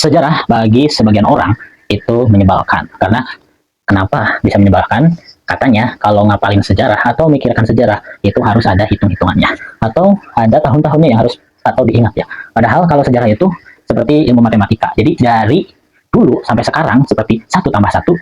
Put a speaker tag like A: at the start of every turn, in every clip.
A: Sejarah bagi sebagian orang itu menyebalkan. Karena kenapa bisa menyebalkan? Katanya kalau ngapalin sejarah atau mikirkan sejarah itu harus ada hitung-hitungannya atau ada tahun-tahunnya yang harus atau diingat ya. Padahal kalau sejarah itu seperti ilmu matematika. Jadi dari dulu sampai sekarang seperti 1+1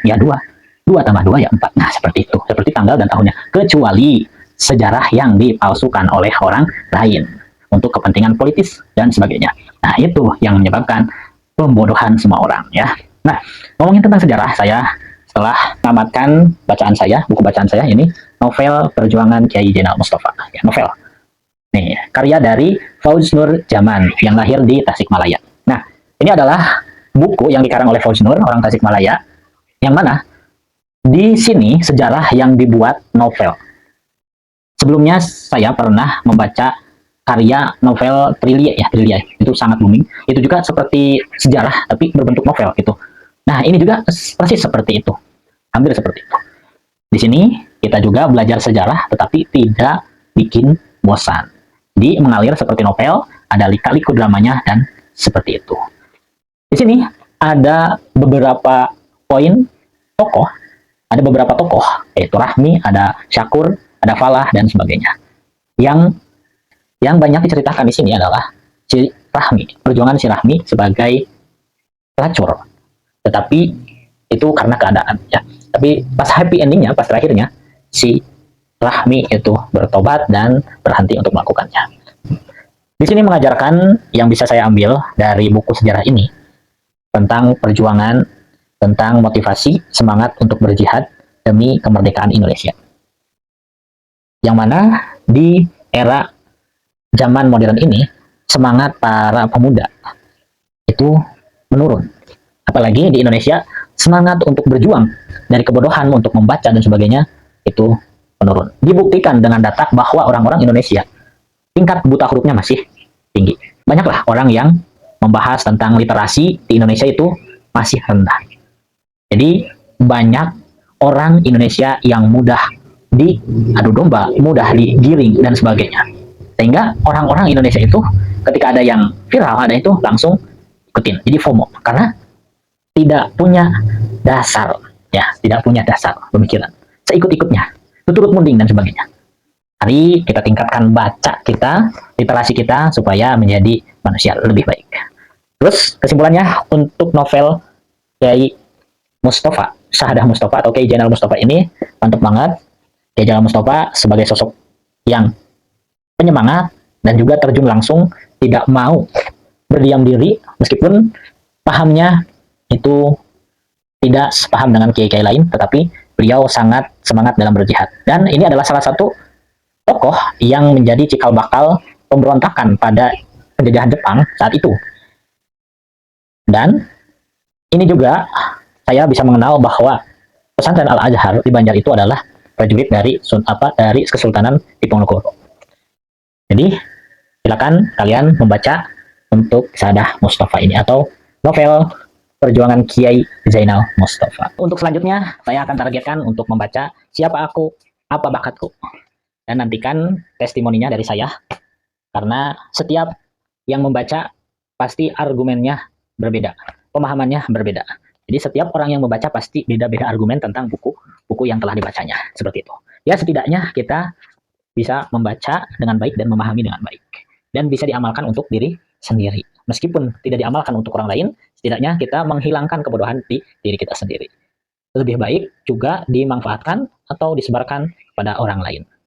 A: ya 2, 2+2 ya 4. Nah seperti itu, seperti tanggal dan tahunnya. Kecuali sejarah yang dipalsukan oleh orang lain untuk kepentingan politis dan sebagainya. Nah itu yang menyebabkan pembodohan semua orang ya. Nah, ngomongin tentang sejarah, saya setelah tamatkan bacaan saya, buku bacaan saya ini novel Perjuangan Kiai Zainal Mustafa, ya, novel. Nih, karya dari Fauz Nur Zaman yang lahir di Tasikmalaya. Nah, ini adalah buku yang dikarang oleh Fauz Nur, orang Tasikmalaya, yang mana di sini sejarah yang dibuat novel. Sebelumnya saya pernah membaca karya novel Trilia ya, Trilia itu sangat booming. Itu juga seperti sejarah tapi berbentuk novel gitu. Nah, ini juga persis seperti itu. Hampir seperti itu. Di sini kita juga belajar sejarah tetapi tidak bikin bosan. Jadi mengalir seperti novel, ada lika-liku dramanya dan seperti itu. Di sini ada beberapa poin tokoh, ada beberapa tokoh yaitu Rahmi, ada Syakur, ada Falah dan sebagainya. Yang banyak diceritakan di sini adalah si Rahmi, perjuangan si Rahmi sebagai pelacur. Tetapi itu karena keadaan ya. Tapi pas happy endingnya, pas terakhirnya si Rahmi itu bertobat dan berhenti untuk melakukannya. Di sini mengajarkan yang bisa saya ambil dari buku sejarah ini tentang perjuangan, tentang motivasi, semangat untuk berjihad demi kemerdekaan Indonesia. Yang mana di era zaman modern ini semangat para pemuda itu menurun. Apalagi di Indonesia semangat untuk berjuang dari kebodohan untuk membaca dan sebagainya itu menurun. Dibuktikan dengan data bahwa orang-orang Indonesia tingkat buta hurufnya masih tinggi. Banyaklah orang yang membahas tentang literasi di Indonesia itu masih rendah. Jadi banyak orang Indonesia yang mudah diadu domba, mudah digiring dan sebagainya. Sehingga orang-orang Indonesia itu ketika ada yang viral, ada itu langsung ikutin. Jadi FOMO karena tidak punya dasar ya, tidak punya dasar pemikiran. Seikut-ikutnya, turut munding dan sebagainya. Mari kita tingkatkan baca kita, literasi kita supaya menjadi manusia lebih baik. Terus kesimpulannya untuk novel Kiai Mustafa, Syahadah Mustafa atau Kiai Zainal Mustafa ini mantap banget. Kiai Zainal Mustafa sebagai sosok yang penyemangat dan juga terjun langsung, tidak mau berdiam diri meskipun pahamnya itu tidak sepaham dengan kiai-kiai lain, tetapi beliau sangat semangat dalam berjihad. Dan ini adalah salah satu tokoh yang menjadi cikal bakal pemberontakan pada penjajahan Jepang saat itu. Dan ini juga saya bisa mengenal bahwa pesantren Al-Azhar di Banjar itu adalah prajurit dari Kesultanan Diponegoro. Jadi silakan kalian membaca untuk Syahadah Mustafa ini atau novel Perjuangan Kiai Zainal Mustafa. Untuk selanjutnya saya akan targetkan untuk membaca Siapa Aku, Apa Bakatku. Dan nantikan testimoninya dari saya karena setiap yang membaca pasti argumennya berbeda, pemahamannya berbeda. Jadi setiap orang yang membaca pasti beda-beda argumen tentang buku yang telah dibacanya. Seperti itu. Ya setidaknya kita bisa membaca dengan baik dan memahami dengan baik. Dan bisa diamalkan untuk diri sendiri. Meskipun tidak diamalkan untuk orang lain, setidaknya kita menghilangkan kebodohan di diri kita sendiri. Lebih baik juga dimanfaatkan atau disebarkan kepada orang lain.